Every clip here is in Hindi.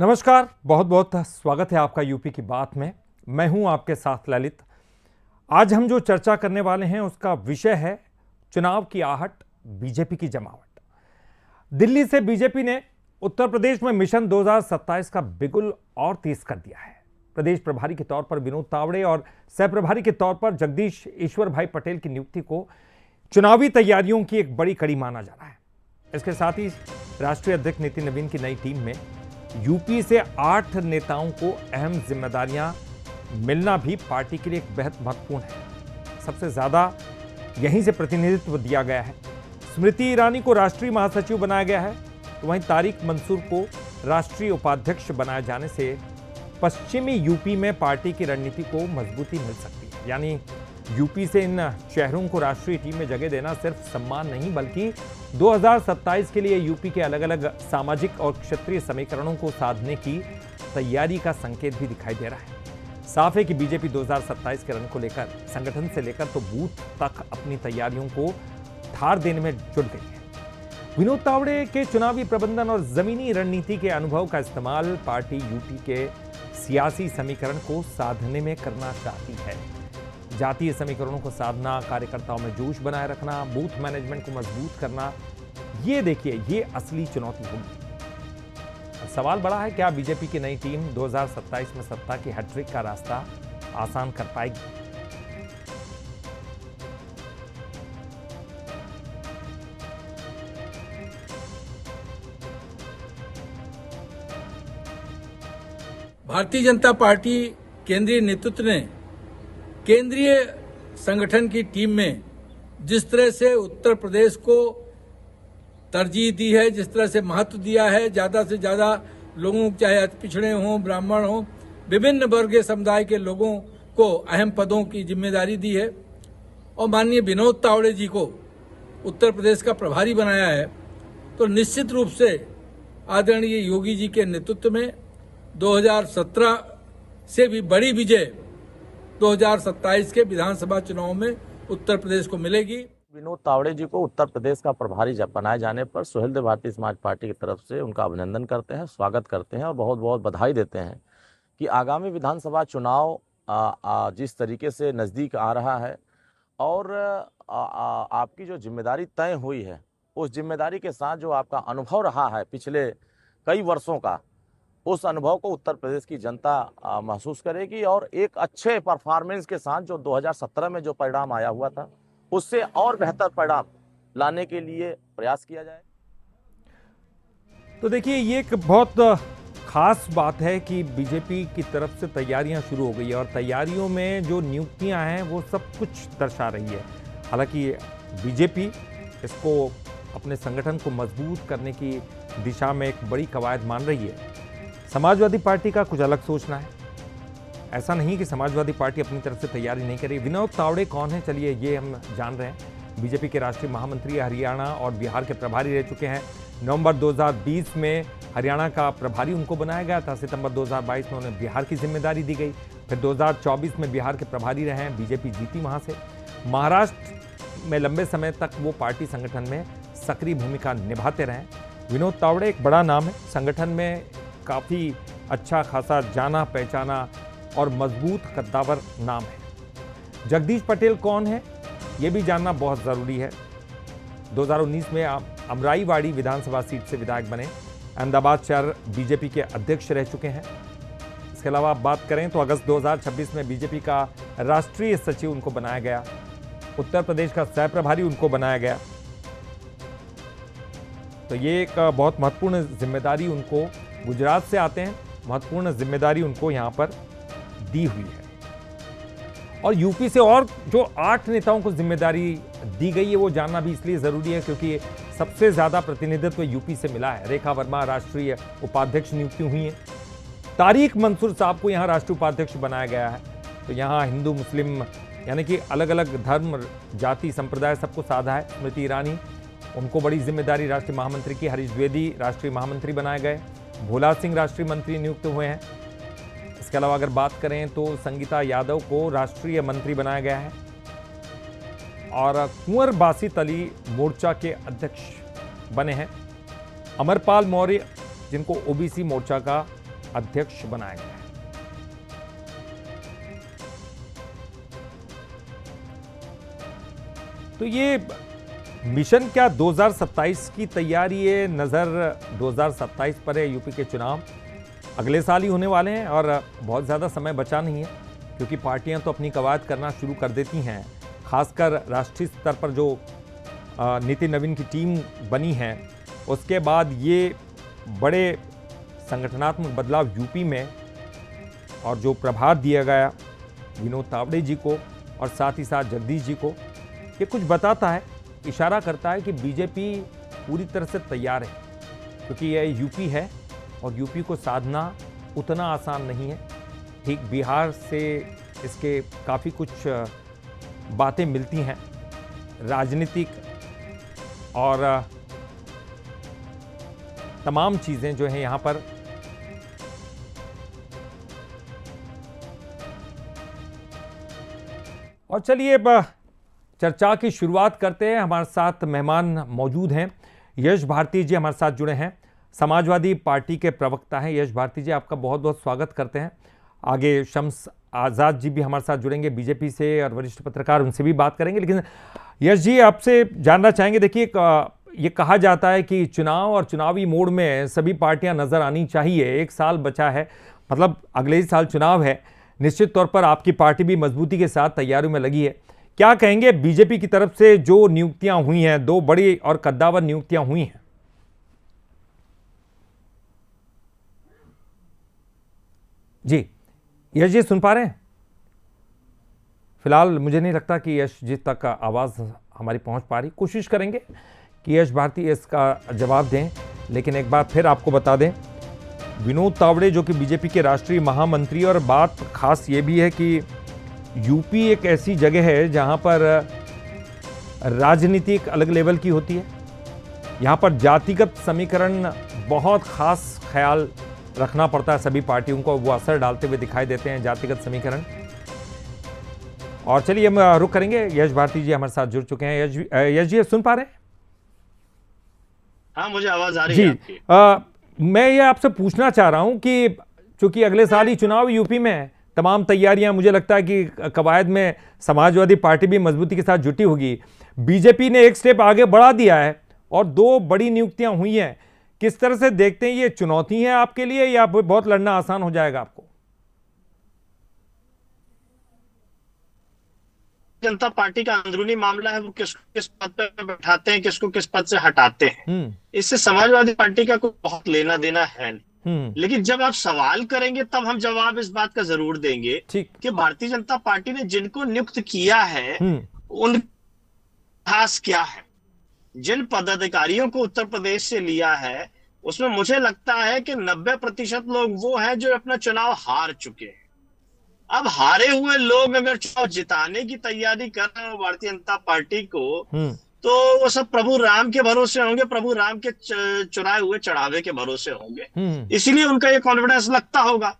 नमस्कार, बहुत बहुत स्वागत है आपका यूपी की बात में। मैं हूं आपके साथ ललित। आज हम जो चर्चा करने वाले हैं उसका विषय है चुनाव की आहट, बीजेपी की जमावट। दिल्ली से बीजेपी ने उत्तर प्रदेश में मिशन 2027 का बिगुल और तेज कर दिया है। प्रदेश प्रभारी के तौर पर विनोद तावड़े और सह प्रभारी के तौर पर जगदीश ईश्वर भाई पटेल की नियुक्ति को चुनावी तैयारियों की एक बड़ी कड़ी माना जा रहा है। इसके साथ ही राष्ट्रीय अध्यक्ष नितिन नवीन की नई टीम में यूपी से 8 नेताओं को अहम जिम्मेदारियां मिलना भी पार्टी के लिए एक बेहद महत्वपूर्ण है। सबसे ज्यादा यहीं से प्रतिनिधित्व दिया गया है। स्मृति ईरानी को राष्ट्रीय महासचिव बनाया गया है, तो वहीं तारिक मंसूर को राष्ट्रीय उपाध्यक्ष बनाए जाने से पश्चिमी यूपी में पार्टी की रणनीति को मजबूती मिल सकती है। यानी यूपी से इन शहरों को राष्ट्रीय टीम में जगह देना सिर्फ सम्मान नहीं, बल्कि 2027 के लिए यूपी के अलग अलग सामाजिक और क्षेत्रीय समीकरणों को साधने की तैयारी का संकेत भी दिखाई दे रहा है। साफ है कि बीजेपी 2027 के रण को लेकर संगठन से लेकर तो बूथ तक अपनी तैयारियों को धार देने में जुट गई है। विनोद तावड़े के चुनावी प्रबंधन और जमीनी रणनीति के अनुभव का इस्तेमाल पार्टी यूपी के सियासी समीकरण को साधने में करना चाहती है। जातीय समीकरणों को साधना, कार्यकर्ताओं में जोश बनाए रखना, बूथ मैनेजमेंट को मजबूत करना, ये देखिए ये असली चुनौती होगी। सवाल बड़ा है, क्या बीजेपी की नई टीम 2027 में सत्ता की हैट्रिक का रास्ता आसान कर पाएगी? भारतीय जनता पार्टी केंद्रीय नेतृत्व ने केंद्रीय संगठन की टीम में जिस तरह से उत्तर प्रदेश को तरजीह दी है, जिस तरह से महत्व दिया है, ज्यादा से ज्यादा लोगों, चाहे अति पिछड़े हों, ब्राह्मण हों, विभिन्न वर्गीय समुदाय के लोगों को अहम पदों की जिम्मेदारी दी है और माननीय विनोद तावड़े जी को उत्तर प्रदेश का प्रभारी बनाया है, तो निश्चित रूप से आदरणीय योगी जी के नेतृत्व में 2017 से भी बड़ी विजय 2027 के विधानसभा चुनाव में उत्तर प्रदेश को मिलेगी। विनोद तावड़े जी को उत्तर प्रदेश का प्रभारी बनाए जाने पर सुहेलदेव भारतीय समाज पार्टी की तरफ से उनका अभिनंदन करते हैं, स्वागत करते हैं और बहुत बहुत बधाई देते हैं कि आगामी विधानसभा चुनाव जिस तरीके से नज़दीक आ रहा है और आपकी जो जिम्मेदारी तय हुई है, उस जिम्मेदारी के साथ जो आपका अनुभव रहा है पिछले कई वर्षों का, उस अनुभव को उत्तर प्रदेश की जनता महसूस करेगी और एक अच्छे परफॉर्मेंस के साथ जो 2017 में जो परिणाम आया हुआ था, उससे और बेहतर परिणाम लाने के लिए प्रयास किया जाए। तो देखिए, ये एक बहुत खास बात है कि बीजेपी की तरफ से तैयारियां शुरू हो गई है और तैयारियों में जो नियुक्तियां हैं वो सब कुछ दर्शा रही है। हालांकि बीजेपी इसको अपने संगठन को मजबूत करने की दिशा में एक बड़ी कवायद मान रही है। समाजवादी पार्टी का कुछ अलग सोचना है। ऐसा नहीं कि समाजवादी पार्टी अपनी तरफ से तैयारी नहीं करी। विनोद तावड़े कौन है, चलिए ये हम जान रहे हैं। बीजेपी के राष्ट्रीय महामंत्री हरियाणा और बिहार के प्रभारी रह चुके हैं। नवंबर 2020 में हरियाणा का प्रभारी उनको बनाया गया था। सितंबर 2022 में उन्हें बिहार की जिम्मेदारी दी गई। फिर 2024 में बिहार के प्रभारी रहे हैं, बीजेपी जीती वहाँ से। महाराष्ट्र में लंबे समय तक वो पार्टी संगठन में सक्रिय भूमिका निभाते रहे। विनोद तावड़े एक बड़ा नाम है, संगठन में काफ़ी अच्छा खासा जाना पहचाना और मजबूत कद्दावर नाम है। जगदीश पटेल कौन है, ये भी जानना बहुत ज़रूरी है। 2019 में अमराईवाड़ी विधानसभा सीट से विधायक बने। अहमदाबाद शहर बीजेपी के अध्यक्ष रह चुके हैं। इसके अलावा आप बात करें तो अगस्त 2026 में बीजेपी का राष्ट्रीय सचिव उनको बनाया गया। उत्तर प्रदेश का सह प्रभारी उनको बनाया गया। तो ये एक बहुत महत्वपूर्ण जिम्मेदारी उनको, गुजरात से आते हैं, महत्वपूर्ण जिम्मेदारी उनको यहाँ पर दी हुई है। और यूपी से और जो 8 नेताओं को जिम्मेदारी दी गई है वो जानना भी इसलिए ज़रूरी है क्योंकि सबसे ज़्यादा प्रतिनिधित्व यूपी से मिला है। रेखा वर्मा राष्ट्रीय उपाध्यक्ष नियुक्ति हुई है। तारिक मंसूर साहब को यहाँ राष्ट्रीय उपाध्यक्ष बनाया गया है। तो यहाँ हिंदू मुस्लिम यानी कि अलग अलग धर्म, जाति, संप्रदाय सबको साधा है। स्मृति ईरानी, उनको बड़ी जिम्मेदारी राष्ट्रीय महामंत्री की। हरीश द्विवेदी राष्ट्रीय महामंत्री बनाए गए। भोला सिंह राष्ट्रीय मंत्री नियुक्त हुए हैं। इसके अलावा अगर बात करें तो संगीता यादव को राष्ट्रीय मंत्री बनाया गया है और कुंवर बासित अली मोर्चा के अध्यक्ष बने हैं। अमरपाल मौर्य जिनको ओबीसी मोर्चा का अध्यक्ष बनाया गया है। तो ये मिशन क्या 2027 की तैयारी है? नजर 2027 पर है। यूपी के चुनाव अगले साल ही होने वाले हैं और बहुत ज़्यादा समय बचा नहीं है, क्योंकि पार्टियां तो अपनी कवायद करना शुरू कर देती हैं। खासकर राष्ट्रीय स्तर पर जो नितिन नवीन की टीम बनी है, उसके बाद ये बड़े संगठनात्मक बदलाव यूपी में और जो प्रभार दिया गया विनोद तावड़े जी को और साथ ही साथ जगदीश जी को, ये कुछ बताता है, इशारा करता है कि बीजेपी पूरी तरह से तैयार है, क्योंकि यह यूपी है और यूपी को साधना उतना आसान नहीं है। ठीक बिहार से इसके काफ़ी कुछ बातें मिलती हैं, राजनीतिक और तमाम चीज़ें जो हैं यहाँ पर और चलिए अब चर्चा की शुरुआत करते हैं। हमारे साथ मेहमान मौजूद हैं। यश भारती जी हमारे साथ जुड़े हैं, समाजवादी पार्टी के प्रवक्ता हैं। यश भारती जी, आपका बहुत बहुत स्वागत करते हैं। आगे शम्स आज़ाद जी भी हमारे साथ जुड़ेंगे बीजेपी से और वरिष्ठ पत्रकार, उनसे भी बात करेंगे। लेकिन यश जी, आपसे जानना चाहेंगे, देखिए ये कहा जाता है कि चुनाव और चुनावी मोड में सभी पार्टियां नजर आनी चाहिए। एक साल बचा है, मतलब अगले ही साल चुनाव है। निश्चित तौर पर आपकी पार्टी भी मजबूती के साथ तैयारियों में लगी है। क्या कहेंगे बीजेपी की तरफ से जो नियुक्तियां हुई हैं, दो बड़ी और कद्दावर नियुक्तियां हुई हैं? जी यश जी, सुन पा रहे हैं? फिलहाल मुझे नहीं लगता कि यश जी तक आवाज़ हमारी पहुंच पा रही। कोशिश करेंगे कि यश भारती इसका जवाब दें, लेकिन एक बार फिर आपको बता दें, विनोद तावड़े जो कि बीजेपी के राष्ट्रीय महामंत्री, और बात खास ये भी है कि यूपी एक ऐसी जगह है जहां पर राजनीति एक अलग लेवल की होती है। यहां पर जातिगत समीकरण बहुत खास ख्याल रखना पड़ता है सभी पार्टियों को, वो असर डालते हुए दिखाई देते हैं जातिगत समीकरण। और चलिए हम रुक करेंगे, यश भारती जी हमारे साथ जुड़ चुके हैं। यश जी सुन पा रहे हैं? हाँ, मुझे आवाज आ रही है आपकी। मैं ये आपसे पूछना चाह रहा हूं कि चूंकि अगले साल ही चुनाव यूपी में है, तमाम तैयारियां, मुझे लगता है कि कवायद में समाजवादी पार्टी भी मजबूती के साथ जुटी होगी। बीजेपी ने एक स्टेप आगे बढ़ा दिया है और दो बड़ी नियुक्तियां हुई हैं। किस तरह से देखते हैं, ये चुनौती है आपके लिए या बहुत लड़ना आसान हो जाएगा आपको? जनता पार्टी का अंदरूनी मामला है, वो किसको किस पद पे बैठाते हैं, किसको किस पद से हटाते हैं, इससे समाजवादी पार्टी का कोई बहुत लेना देना है नहीं। लेकिन जब आप सवाल करेंगे तब हम जवाब इस बात का जरूर देंगे कि भारतीय जनता पार्टी ने जिनको नियुक्त किया है उन खास क्या है। जिन पदाधिकारियों को उत्तर प्रदेश से लिया है उसमें मुझे लगता है कि 90% लोग वो हैं जो अपना चुनाव हार चुके हैं। अब हारे हुए लोग अगर चुनाव जिताने की तैयारी कर रहे हो भारतीय जनता पार्टी को, तो वो सब प्रभु राम के भरोसे होंगे, प्रभु राम के चुराए हुए चढ़ावे के भरोसे होंगे। इसीलिए उनका ये कॉन्फिडेंस लगता होगा।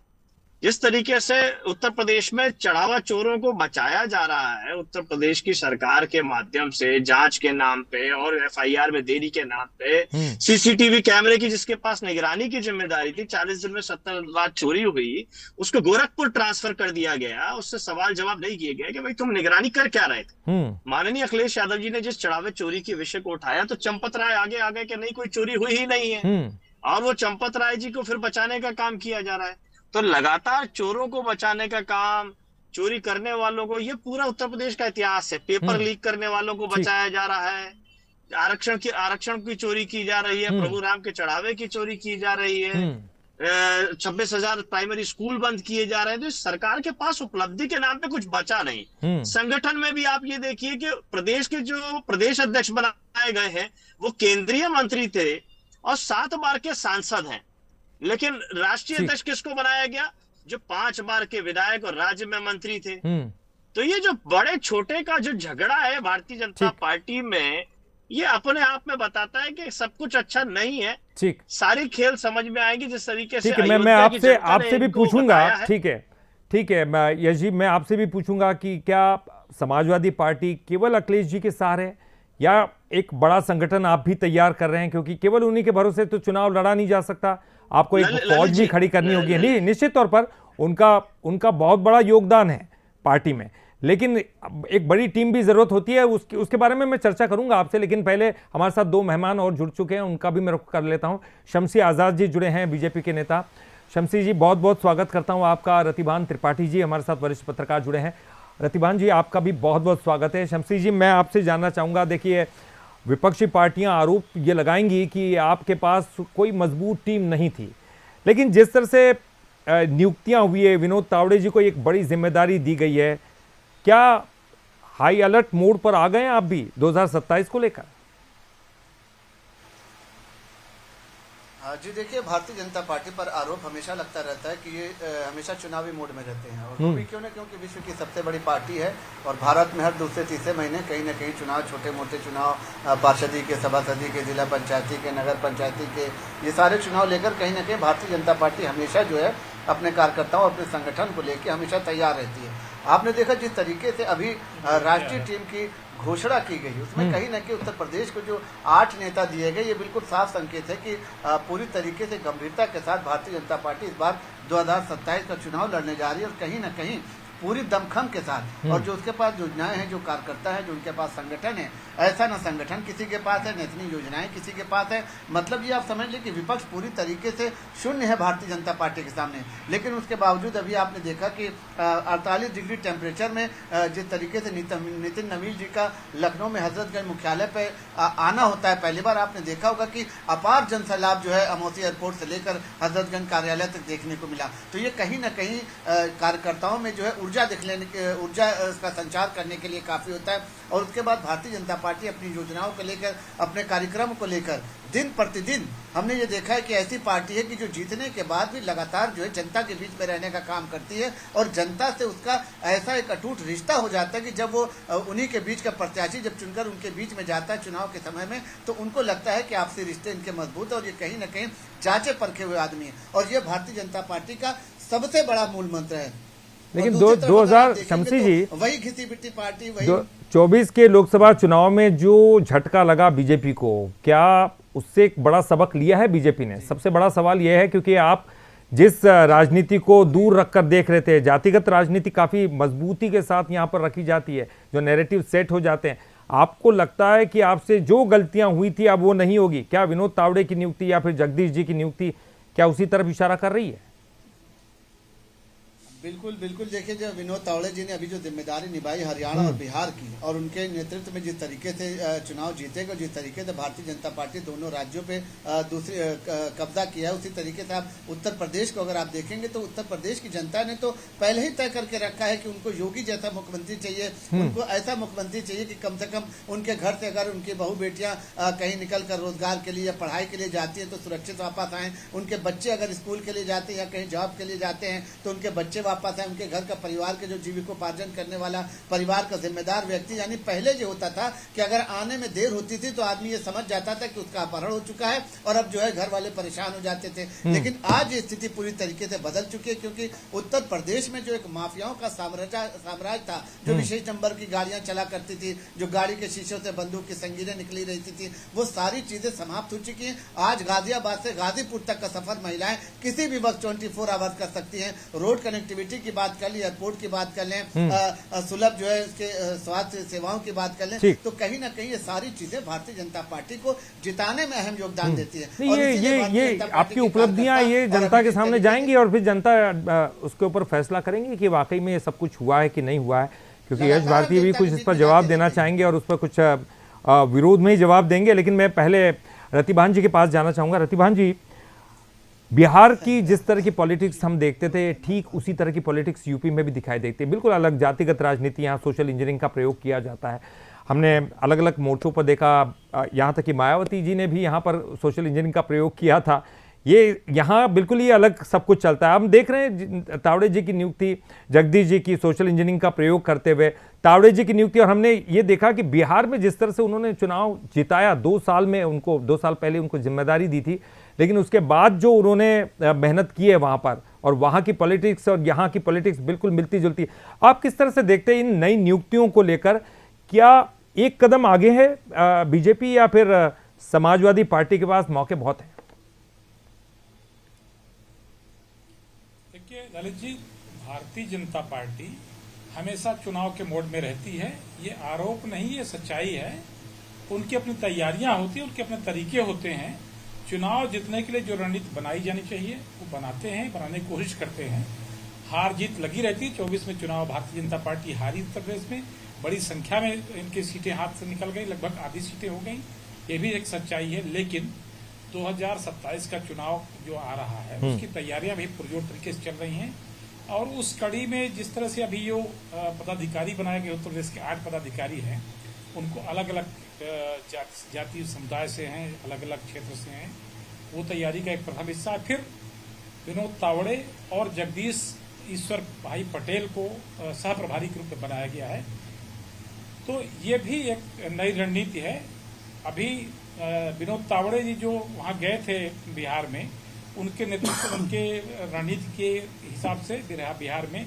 जिस तरीके से उत्तर प्रदेश में चढ़ावा चोरों को बचाया जा रहा है उत्तर प्रदेश की सरकार के माध्यम से, जांच के नाम पे और एफआईआर में देरी के नाम पे, सीसीटीवी कैमरे की जिसके पास निगरानी की जिम्मेदारी थी, 40 दिन में 70 लाख चोरी हुई, उसको गोरखपुर ट्रांसफर कर दिया गया। उससे सवाल जवाब नहीं किए गए कि भाई तुम निगरानी कर क्या रहे थे। माननीय अखिलेश यादव जी ने जिस चढ़ावे चोरी के विषय को उठाया तो चंपत राय आगे आ गए कि नहीं, कोई चोरी हुई ही नहीं है, और वो चंपत राय जी को फिर बचाने का काम किया जा रहा है। तो लगातार चोरों को बचाने का काम, चोरी करने वालों को, ये पूरा उत्तर प्रदेश का इतिहास है। पेपर लीक करने वालों को बचाया जा रहा है, आरक्षण की चोरी की जा रही है, प्रभु राम के चढ़ावे की चोरी की जा रही है, 26,000 प्राइमरी स्कूल बंद किए जा रहे हैं। तो इस सरकार के पास उपलब्धि के नाम पे कुछ बचा नहीं। संगठन में भी आप ये देखिए कि प्रदेश के जो प्रदेश अध्यक्ष बनाए गए हैं वो केंद्रीय मंत्री थे और 7 बार के सांसद हैं, लेकिन राष्ट्रीय अध्यक्ष किसको बनाया गया? जो 5 बार के विधायक और राज्य में मंत्री थे। तो ये जो बड़े छोटे का जो झगड़ा है भारतीय जनता पार्टी में, ये अपने आप में बताता है कि सब कुछ अच्छा नहीं है। ठीक, सारी खेल समझ में आएंगी जिस तरीके से। मैं आपसे भी पूछूंगा। ठीक है, यश जी, मैं आपसे भी पूछूंगा कि क्या समाजवादी पार्टी केवल अखिलेश जी के सहारे या एक बड़ा संगठन आप भी तैयार कर रहे हैं? क्योंकि केवल उन्हीं के भरोसे तो चुनाव लड़ा नहीं जा सकता। आपको एक फौज भी खड़ी करनी होगी। नहीं, निश्चित तौर पर उनका उनका बहुत बड़ा योगदान है पार्टी में, लेकिन एक बड़ी टीम भी जरूरत होती है, उसके बारे में मैं चर्चा करूंगा आपसे। लेकिन पहले हमारे साथ दो मेहमान और जुड़ चुके हैं, उनका भी मैं रुख कर लेता हूं। शमसी आज़ाद जी जुड़े हैं, बीजेपी के नेता। शमसी जी, बहुत बहुत स्वागत करता हूं आपका। रतिभान त्रिपाठी जी हमारे साथ वरिष्ठ पत्रकार जुड़े हैं। रतिभान जी, आपका भी बहुत बहुत स्वागत है। शमसी जी, मैं आपसे जानना चाहूंगा, देखिए विपक्षी पार्टियां आरोप ये लगाएंगी कि आपके पास कोई मजबूत टीम नहीं थी, लेकिन जिस तरह से नियुक्तियां हुई है, विनोद तावड़े जी को एक बड़ी जिम्मेदारी दी गई है, क्या हाई अलर्ट मोड पर आ गए हैं आप भी 2027 को लेकर? जी देखिए, भारतीय जनता पार्टी पर आरोप हमेशा लगता रहता है कि ये हमेशा चुनावी मोड में रहते हैं, और वो भी क्यों ना, क्योंकि विश्व की सबसे बड़ी पार्टी है और भारत में हर दूसरे तीसरे महीने कहीं ना कहीं चुनाव, छोटे मोटे चुनाव, पार्षदी के, सभासदी के, जिला पंचायती के, नगर पंचायती के, ये सारे चुनाव लेकर कहीं ना कहीं भारतीय जनता पार्टी हमेशा जो है अपने कार्यकर्ताओं, अपने संगठन को लेकर हमेशा तैयार रहती है। आपने देखा जिस तरीके से अभी राष्ट्रीय टीम की घोषणा की गई, उसमें कहीं न कहीं उत्तर प्रदेश को जो 8 नेता दिए गए, ये बिल्कुल साफ संकेत है कि पूरी तरीके से गंभीरता के साथ भारतीय जनता पार्टी इस बार 2027 का चुनाव लड़ने जा रही है, और कहीं न कहीं पूरी दमखम के साथ। और जो उसके पास योजनाएं हैं, जो कार्यकर्ता है, जो उनके पास संगठन है, ऐसा न संगठन किसी के पास है, न इतनी योजनाएं किसी के पास है। मतलब ये आप समझ लें कि विपक्ष पूरी तरीके से शून्य है भारतीय जनता पार्टी के सामने। लेकिन उसके बावजूद अभी आपने देखा कि 48 डिग्री टेम्परेचर में जिस तरीके से नितिन नवीन जी का लखनऊ में हजरतगंज मुख्यालय पे आना होता है, पहली बार आपने देखा होगा कि अपार जनसैलाब जो है अमौसी एयरपोर्ट से लेकर हजरतगंज कार्यालय तक देखने को मिला। तो ये कहीं न कहीं कार्यकर्ताओं में जो है ऊर्जा का संचार करने के लिए काफी होता है। और उसके बाद भारतीय जनता पार्टी अपनी योजनाओं को लेकर, अपने कार्यक्रम को लेकर दिन प्रतिदिन हमने ये देखा है कि ऐसी पार्टी है कि जो जीतने के बाद भी लगातार जो है जनता के बीच में रहने का काम करती है, और जनता से उसका ऐसा एक अटूट रिश्ता हो जाता है कि जब वो उन्हीं के बीच का प्रत्याशी जब चुनकर उनके बीच में जाता है चुनाव के समय में, तो उनको लगता है कि आपसी रिश्ते इनके मजबूत है, और ये कहीं न कहीं जांचे परखे हुए आदमी है। और ये भारतीय जनता पार्टी का सबसे बड़ा मूल मंत्र है। लेकिन 2000 शमसी जी, वही घिसी पिटी पार्टी, वही 24 के लोकसभा चुनाव में जो झटका लगा बीजेपी को, क्या उससे एक बड़ा सबक लिया है बीजेपी ने? सबसे बड़ा सवाल यह है, क्योंकि आप जिस राजनीति को दूर रखकर देख रहे थे, जातिगत राजनीति काफी मजबूती के साथ यहाँ पर रखी जाती है, जो नैरेटिव सेट हो जाते हैं, आपको लगता है कि आपसे जो गलतियां हुई थी अब वो नहीं होगी? क्या विनोद तावड़े की नियुक्ति या फिर जगदीश जी की नियुक्ति क्या उसी तरफ इशारा कर रही है? बिल्कुल बिल्कुल। देखिए, जो विनोद तावड़े जी ने अभी जो जिम्मेदारी निभाई हरियाणा और बिहार की, और उनके नेतृत्व में जिस तरीके से चुनाव जीतेगा, जिस तरीके से भारतीय जनता पार्टी दोनों राज्यों पे दूसरी कब्जा किया है, उसी तरीके से आप उत्तर प्रदेश को अगर आप देखेंगे तो उत्तर प्रदेश की जनता ने तो पहले ही तय करके रखा है कि उनको योगी जैसा मुख्यमंत्री चाहिए, उनको ऐसा मुख्यमंत्री चाहिए कि कम से कम उनके घर से अगर उनकी बहू बेटियां कहीं निकल कर रोजगार के लिए या पढ़ाई के लिए जाती है तो सुरक्षित वापस आए, उनके बच्चे अगर स्कूल के लिए जाते हैं या कहीं जॉब के लिए जाते हैं तो उनके बच्चे वापस आए, उनके घर का परिवार के जो जीविकोपार्जन करने वाला परिवार का जिम्मेदार व्यक्ति। यानी पहले जो होता था कि अगर आने में देर होती थी तो आदमी ये समझ जाता था कि उसका अपहरण हो चुका है, और अब जो है घर वाले परेशान हो जाते थे। लेकिन आज ये स्थिति पूरी तरीके से बदल चुकी है, क्योंकि उत्तर प्रदेश में जो एक माफियाओं का साम्राज्य था, जो विशेष नंबर की गाड़ियां चला करती थी, जो गाड़ी के शीशों से बंदूक की संगीनें निकली रहती थी, वो सारी चीजें समाप्त हो चुकी हैं। आज गाजियाबाद से गाजीपुर तक का सफर महिलाएं किसी भी वक्त 24 आवर्स कर सकती हैं। रोड कनेक्टिविटी की बात कर लें, एयरपोर्ट की बात कर लें, सुलभ जो है इसके स्वास्थ्य सेवाओं की बात कर लें, तो कहीं ना कहीं ये सारी चीजें भारतीय जनता पार्टी को जिताने में अहम योगदान देती है। ये आपकी उपलब्धियां ये जनता के सामने जाएंगी, और फिर जनता उसके ऊपर फैसला करेंगे कि वाकई में ये सब कुछ हुआ है कि नहीं हुआ है, क्योंकि यश भारती भी कुछ इस पर जवाब देना चाहेंगे और उस पर कुछ विरोध में ही जवाब देंगे। लेकिन मैं पहले रतिभान जी के पास जाना चाहूंगा। रतिभान जी, बिहार की जिस तरह की पॉलिटिक्स हम देखते थे, ठीक उसी तरह की पॉलिटिक्स यूपी में भी दिखाई देती है। बिल्कुल अलग जातिगत राजनीति, यहाँ सोशल इंजीनियरिंग का प्रयोग किया जाता है। हमने अलग अलग मोर्चों पर देखा, यहाँ तक कि मायावती जी ने भी यहाँ पर सोशल इंजीनियरिंग का प्रयोग किया था। ये यहाँ बिल्कुल ही अलग सब कुछ चलता है। हम देख रहे हैं तावड़े जी की नियुक्ति, जगदीश जी की सोशल इंजीनियरिंग का प्रयोग करते हुए तावड़े जी की नियुक्ति, और हमने ये देखा कि बिहार में जिस तरह से उन्होंने चुनाव जिताया, 2 साल में उनको 2 साल पहले उनको जिम्मेदारी दी थी, लेकिन उसके बाद जो उन्होंने मेहनत की है वहाँ पर, और वहाँ की पॉलिटिक्स और यहाँ की पॉलिटिक्स बिल्कुल मिलती जुलती। आप किस तरह से देखते हैं इन नई नियुक्तियों को लेकर? क्या एक कदम आगे है बीजेपी, या फिर समाजवादी पार्टी के पास मौके बहुत हैं? देखिए ललित जी, भारतीय जनता पार्टी हमेशा चुनाव के मोड में रहती है। ये आरोप नहीं, ये सच्चाई है। उनकी अपनी तैयारियां होती हैं, उनके अपने तरीके होते हैं। चुनाव जीतने के लिए जो रणनीति बनाई जानी चाहिए वो बनाते हैं, बनाने की कोशिश करते हैं। हार जीत लगी रहती है। 24 में चुनाव भारतीय जनता पार्टी हारी उत्तर प्रदेश में, बड़ी संख्या में इनकी सीटें हाथ से निकल गई, लगभग आधी सीटें हो गई। ये भी एक सच्चाई है। लेकिन 2027 का चुनाव जो आ रहा है उसकी तैयारियां भी पुरजोर तरीके से चल रही हैं। और उस कड़ी में जिस तरह से अभी जो पदाधिकारी बनाए गए उत्तर प्रदेश के 8 पदाधिकारी हैं, उनको अलग अलग जातीय समुदाय से हैं, अलग अलग क्षेत्र से हैं, वो तैयारी का एक प्रथम हिस्सा है। फिर विनोद तावड़े और जगदीश ईश्वर भाई पटेल को सह प्रभारी के रूप में बनाया गया है। तो ये भी एक नई रणनीति है। अभी विनोद तावड़े जी जो वहां गए थे बिहार में, उनके नेतृत्व, उनके रणनीति के हिसाब से बिहार में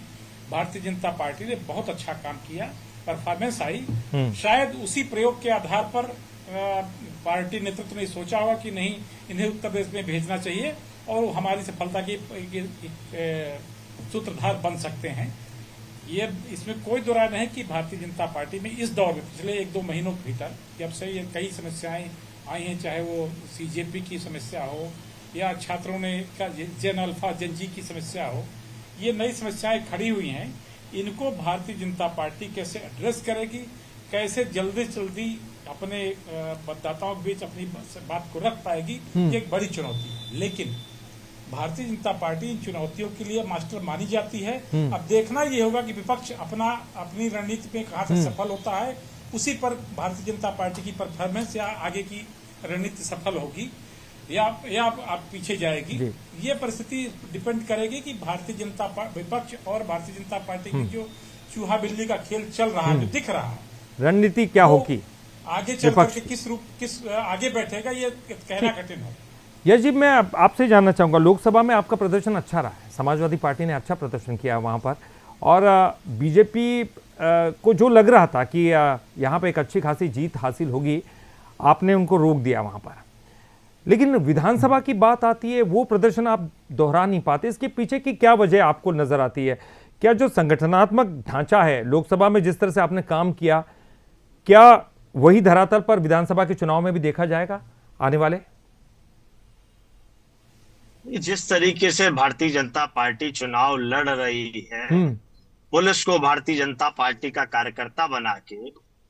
भारतीय जनता पार्टी ने बहुत अच्छा काम किया, परफॉर्मेंस आई। शायद उसी प्रयोग के आधार पर पार्टी नेतृत्व ने सोचा होगा कि नहीं, इन्हें उत्तर प्रदेश में भेजना चाहिए और वो हमारी सफलता की सूत्रधार बन सकते हैं। ये इसमें कोई दो राय नहीं कि भारतीय जनता पार्टी में इस दौर में पिछले 1-2 महीनों के भीतर जब से ये कई समस्याएं आई हैं, चाहे वो सीजेपी की समस्या हो या छात्रों ने का जेन अल्फा जेन जी की समस्या हो, ये नई समस्याएं खड़ी हुई हैं। इनको भारतीय जनता पार्टी कैसे एड्रेस करेगी, कैसे जल्दी से जल्दी अपने मतदाताओं के बीच अपनी बात को रख पाएगी, ये एक बड़ी चुनौती है। लेकिन भारतीय जनता पार्टी इन चुनौतियों के लिए मास्टर मानी जाती है। अब देखना ये होगा कि विपक्ष अपनी रणनीति पे कहां तक सफल होता है, उसी पर भारतीय जनता पार्टी की परफॉर्मेंस या आगे की रणनीति सफल होगी या आप पीछे जाएगी। ये परिस्थिति डिपेंड करेगी कि भारतीय जनता विपक्ष और भारतीय जनता पार्टी की जो चूहा बिल्ली का खेल चल रहा है, जो दिख रहा है, रणनीति क्या होगी, आगे चल करके किस आगे बैठेगा, ये कहना कठिन है। यश जी, मैं आपसे जानना चाहूंगा, लोकसभा में आपका प्रदर्शन अच्छा रहा है, समाजवादी पार्टी ने अच्छा प्रदर्शन किया वहां पर, और बीजेपी को जो लग रहा था कि यहाँ पे एक अच्छी खासी जीत हासिल होगी, आपने उनको रोक दिया वहां पर। लेकिन विधानसभा की बात आती है, वो प्रदर्शन आप दोहरा नहीं पाते। इसके पीछे की क्या वजह आपको नजर आती है? क्या जो संगठनात्मक ढांचा है, लोकसभा में जिस तरह से आपने काम किया, क्या वही धरातल पर विधानसभा के चुनाव में भी देखा जाएगा आने वाले? जिस तरीके से भारतीय जनता पार्टी चुनाव लड़ रही है, पुलिस को भारतीय जनता पार्टी का कार्यकर्ता बना के,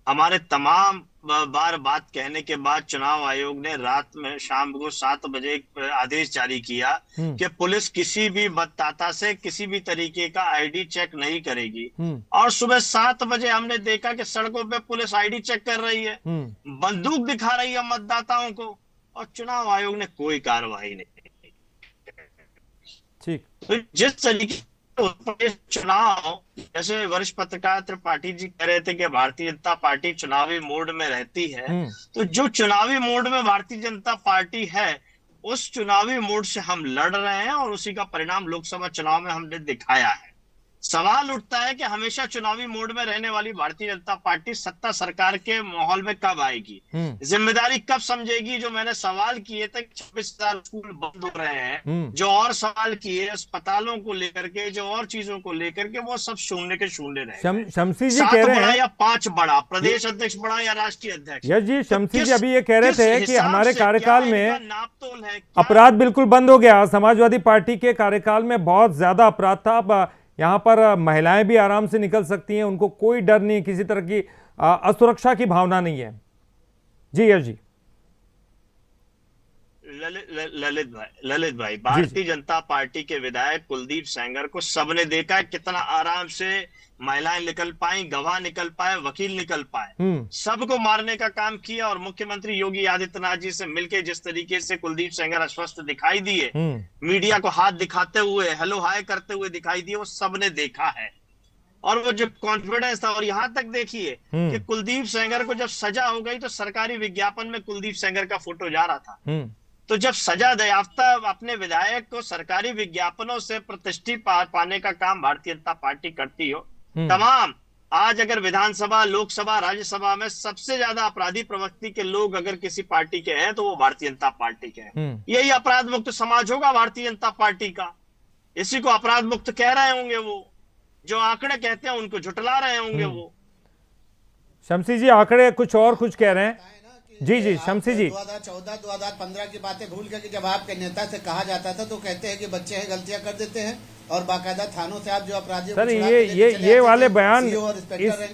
हमारे तमाम बार बात कहने के बाद चुनाव आयोग ने रात में शाम को 7 बजे आदेश जारी किया कि पुलिस किसी भी मतदाता से किसी भी तरीके का आईडी चेक नहीं करेगी। और सुबह 7 बजे हमने देखा कि सड़कों पे पुलिस आईडी चेक कर रही है, बंदूक दिखा रही है मतदाताओं को, और चुनाव आयोग ने कोई कार्रवाई नहीं। ठीक। तो जिस तरीके चुनाव, जैसे वरिष्ठ पत्रकार त्रिपाठी जी कह रहे थे कि भारतीय जनता पार्टी चुनावी मोड में रहती है, तो जो चुनावी मोड में भारतीय जनता पार्टी है, उस चुनावी मोड से हम लड़ रहे हैं और उसी का परिणाम लोकसभा चुनाव में हमने दिखाया है। सवाल उठता है कि हमेशा चुनावी मोड में रहने वाली भारतीय जनता पार्टी सत्ता सरकार के माहौल में कब आएगी, जिम्मेदारी कब समझेगी। जो मैंने सवाल किए थे, 26,000 स्कूल बंद हो रहे हैं, जो और सवाल किए अस्पतालों को लेकर के, जो और चीजों को लेकर के, वो सब शून्य के शून्य रहे। शमसी जी कह रहे हैं, या 5 बड़ा, प्रदेश अध्यक्ष बड़ा या राष्ट्रीय अध्यक्ष। यस जी, शमसी जी अभी ये कह रहे थे कि हमारे कार्यकाल में नापतोल है, अपराध बिल्कुल बंद हो गया। समाजवादी पार्टी के कार्यकाल में बहुत ज्यादा अपराध था, यहाँ पर महिलाएं भी आराम से निकल सकती हैं, उनको कोई डर नहीं, किसी तरह की असुरक्षा की भावना नहीं है। जी यश जी। ललित भाई, भारतीय जनता पार्टी के विधायक कुलदीप सेंगर को सबने देखा कितना आराम से महिलाएं निकल पाई, गवाह निकल पाए, वकील निकल पाए, सबको मारने का काम किया। और मुख्यमंत्री योगी आदित्यनाथ जी से मिलकर जिस तरीके से कुलदीप सेंगर अस्वस्थ दिखाई दिए, मीडिया को हाथ दिखाते हुए, हेलो हाय करते हुए दिखाई दिए, वो सबने देखा है। और वो जो कॉन्फिडेंस था, और यहां तक देखिए कि कुलदीप सेंगर को जब सजा हो गई तो सरकारी विज्ञापन में कुलदीप सेंगर का फोटो जा रहा था। तो जब सजा दयाफ्ता अपने विधायक को सरकारी विज्ञापनों से प्रतिष्ठित पाने का काम भारतीय जनता पार्टी करती हो, तमाम आज अगर विधानसभा, लोकसभा, राज्यसभा में सबसे ज्यादा अपराधी प्रवृत्ति के लोग अगर किसी पार्टी के हैं तो वो भारतीय जनता पार्टी के हैं। यही अपराध मुक्त समाज होगा भारतीय जनता पार्टी का। इसी को अपराध मुक्त कह रहे होंगे, वो जो आंकड़े कहते हैं उनको झुटला रहे होंगे वो। शमसी जी आंकड़े कुछ और कुछ कह रहे हैं। जी जी शमसी जी, 2014 2015 की बातें भूल के कि जब आपके नेता से कहा जाता था तो कहते हैं कि बच्चे हैं गलतियां कर देते हैं, और बाकायदा थानों से आप जो अपराधियों सर ये वाले बयान,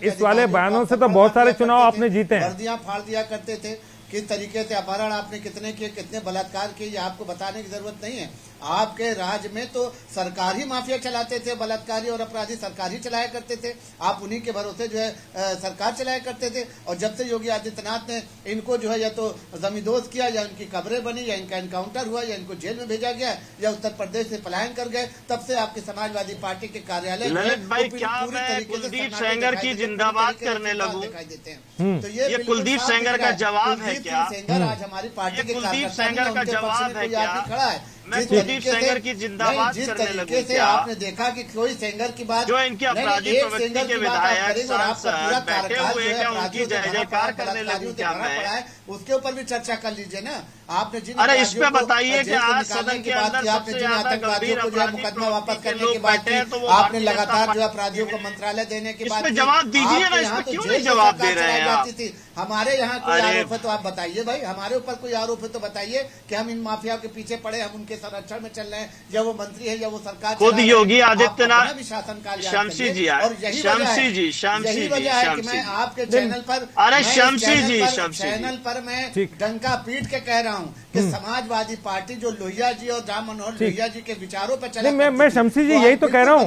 इस वाले बयानों से तो बहुत सारे चुनाव आपने जीते हैं। वर्दियां फाड़ दिया करते थे, किस तरीके से अपहरण आपने कितने किए, कितने बलात्कार किए, ये आपको बताने की जरूरत नहीं है। आपके राज्य में तो सरकार ही माफिया चलाते थे, बलात्कारी और अपराधी सरकार ही चलाया करते थे, आप उन्हीं के भरोसे जो है सरकार चलाया करते थे। और जब से योगी आदित्यनाथ ने इनको जो है या तो जमींदोज किया, या इनकी कब्रें बनी, या इनका एनकाउंटर हुआ, या इनको जेल में भेजा गया, या उत्तर प्रदेश से पलायन कर गए, तब से आपकी समाजवादी पार्टी के कार्यालय ललित भाई क्या मैं कुलदीप सेंगर की जिंदाबाद करने लगूं? दिखाई देते हैं। तो ये कुलदीप सेंगर का जवाब है क्या? सेंगर आज हमारी पार्टी के कुलदीप सेंगर का जवाब है क्या? खड़ा है। मैं कुलदीप सेंगर की जिंदाबाद जिस करने तरीके लगूं से क्या? आपने देखा कि कोई सेंगर की बात, जो इनके अपराधी प्रवृत्ति के विधायक सांसद बैठे हुए हैं, क्या उनकी जय जयकार करने लगूं क्या मैं? उसके ऊपर भी चर्चा कर लीजिए ना। आपने जिन अरे इस पे बताइए कि आज सदन के अंदर आपने जिन आतंकवादियों को जो है मुकदमा वापस करने की बात की, आपने लगातार जो अपराधियों को मंत्रालय देने की बात की, जवाब दीजिए ना, इसमें क्यों नहीं जवाब दे रहे हैं आप? हमारे यहाँ कोई आरोप है तो आप बताइए भाई, हमारे ऊपर कोई आरोप है तो बताइए कि हम इन माफियाओं के पीछे पड़े, हम उनके संरक्षण में चल रहे हैं, या वो मंत्री है या वो सरकार। खुद योगी आदित्यनाथ, भी शासनकाल शमसी जी, और यही वजह है कि मैं आपके चैनल पर, अरे शमसी जी, चैनल पर मैं डंका पीट के कह रहा हूँ कि समाजवादी पार्टी जो लोहिया जी और राम मनोहर लोहिया जी के विचारों पर चला, मैं शमसी जी यही तो कह रहा हूँ।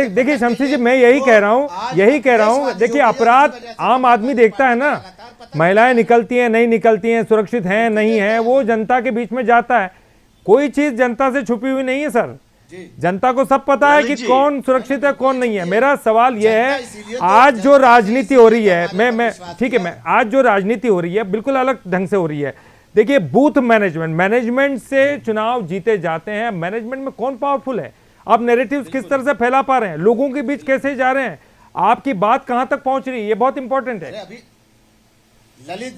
देखिए शमसी जी मैं यही कह रहा हूँ, देखिए अपराध आम आदमी देखता है ना, महिलाएं निकलती हैं नहीं निकलती हैं, सुरक्षित हैं नहीं है, वो जनता के बीच में जाता है। कोई चीज जनता से छुपी हुई नहीं है सर, जनता को सब पता है कि कौन सुरक्षित है कौन नहीं है। मेरा सवाल यह है, आज जो राजनीति हो रही है, मैं ठीक है, मैं आज जो राजनीति हो रही है बिल्कुल अलग ढंग से हो रही है। देखिए बूथ मैनेजमेंट से चुनाव जीते जाते हैं। मैनेजमेंट में कौन पावरफुल है, आप नैरेटिव्स किस तरह से फैला पा रहे हैं, लोगों के बीच कैसे जा रहे हैं, आपकी बात कहां तक पहुंच रही है, ये बहुत इंपॉर्टेंट है। ललित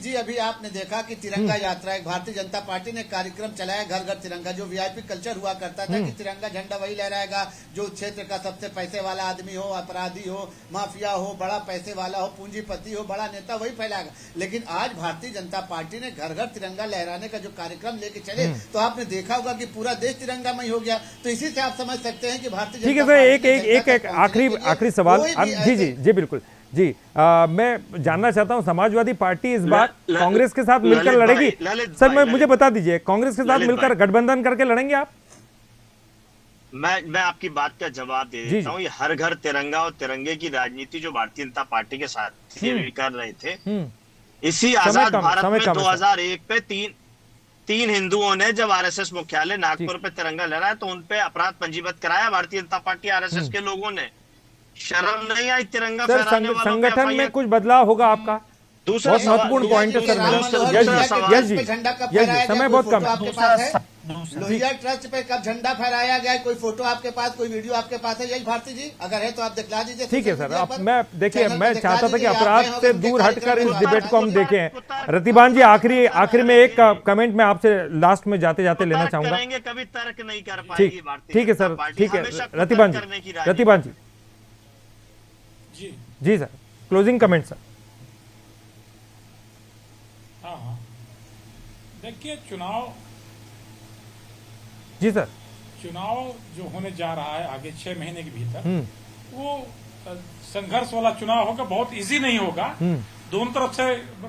जी अभी आपने देखा कि तिरंगा यात्रा, एक भारतीय जनता पार्टी ने कार्यक्रम चलाया, घर घर तिरंगा, जो वीआईपी कल्चर हुआ करता था कि तिरंगा झंडा वही लहराएगा जो क्षेत्र का सबसे पैसे वाला आदमी हो, अपराधी हो, माफिया हो, बड़ा पैसे वाला हो, पूंजीपति हो, बड़ा नेता, वही फैलाएगा। लेकिन आज भारतीय जनता पार्टी ने घर घर तिरंगा लहराने का जो कार्यक्रम लेके चले, तो आपने देखा होगा कि पूरा देश तिरंगामय हो गया। तो इसी से आप समझ सकते हैं कि भारतीय ठीक है सर, एक आखिरी सवाल। जी बिल्कुल जी, मैं जानना चाहता हूं समाजवादी पार्टी इस बार कांग्रेस के साथ मिलकर लड़ेगी? सर मुझे बता दीजिए, कांग्रेस के साथ मिलकर गठबंधन करके लड़ेंगे आप? मैं आपकी बात का जवाब दे देता हूँ। ये हर घर तिरंगा और तिरंगे की राजनीति जो भारतीय जनता पार्टी के साथ कर रहे थे, इसी आजाद भारत में 2001 पे तीन हिंदुओं ने जब आरएसएस मुख्यालय नागपुर पे तिरंगा लहराया तो उनपे अपराध पंजीबद्ध कराया भारतीय जनता पार्टी आरएसएस के लोगों ने। शर्म नहीं आई तिरंगा फहराने वालों? संगठन में कुछ बदलाव होगा आपका? दूसरा बहुत महत्वपूर्ण पॉइंट है सर। यस जी, समय बहुत कम है। लोहिया ट्रस्ट पे कब झंडा फहराया गया, कोई फोटो आपके पास, कोई वीडियो आपके पास है? यही भारती जी अगर है तो आप दिखला दीजिए। ठीक है सर, मैं देखिए मैं चाहता था कि अपराध से दूर हटकर इस डिबेट को हम देखें। रतिबान जी आखिरी में एक कमेंट मैं आपसे लास्ट में जाते जाते लेना चाहूंगा। कभी तर्क नहीं कर पाएगी ठीक है सर, ठीक है रतिबान जी सर, क्लोजिंग कमेंट सर। हाँ, देखिए चुनाव जो होने जा रहा है आगे 6 महीने के भीतर, वो संघर्ष वाला चुनाव होगा, बहुत इजी नहीं होगा। दोनों तरफ से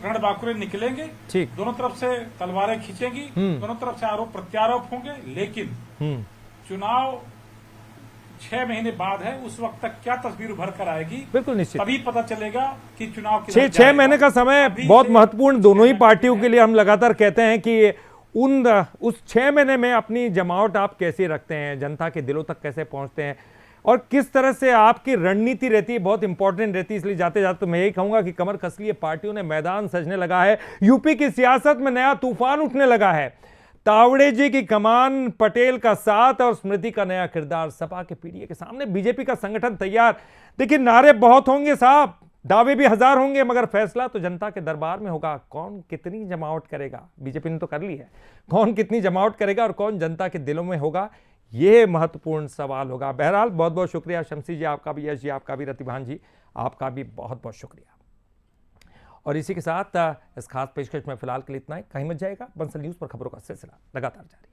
रणबांकुरे निकलेंगे, दोनों तरफ से तलवारें खींचेंगी, दोनों तरफ से आरोप प्रत्यारोप होंगे, लेकिन चुनाव 6 महीने बाद है, उस वक्त तक क्या तस्वीर उभर कर आएगी बिल्कुल निश्चित तभी पता चलेगा कि चुनाव 6 महीने का समय बहुत महत्वपूर्ण दोनों ही पार्टियों के लिए। हम लगातार कहते हैं कि उस 6 महीने में अपनी जमावट आप कैसे रखते हैं, जनता के दिलों तक कैसे पहुंचते हैं और किस तरह से आपकी रणनीति रहती है, बहुत इंपॉर्टेंट रहती है। इसलिए जाते जाते तो मैं यही कहूंगा कि कमर कस लिए पार्टियों ने मैदान सजने लगा है। यूपी की सियासत में नया तूफान उठने लगा है। तावड़े जी की कमान, पटेल का साथ और स्मृति का नया किरदार, सपा के पीडीए के सामने बीजेपी का संगठन तैयार। देखिए नारे बहुत होंगे साहब, दावे भी हजार होंगे, मगर फैसला तो जनता के दरबार में होगा। कौन कितनी जमावट करेगा, बीजेपी ने तो कर ली है, कौन कितनी जमावट करेगा और कौन जनता के दिलों में होगा, ये महत्वपूर्ण सवाल होगा। बहरहाल बहुत बहुत शुक्रिया शमसी जी आपका भी, यश जी आपका भी, रतिभान जी आपका भी बहुत बहुत शुक्रिया। और इसी के साथ इस खास पेशकश में फिलहाल के लिए इतना ही। कहीं मत जाएगा, बंसल न्यूज़ पर खबरों का सिलसिला लगातार जारी।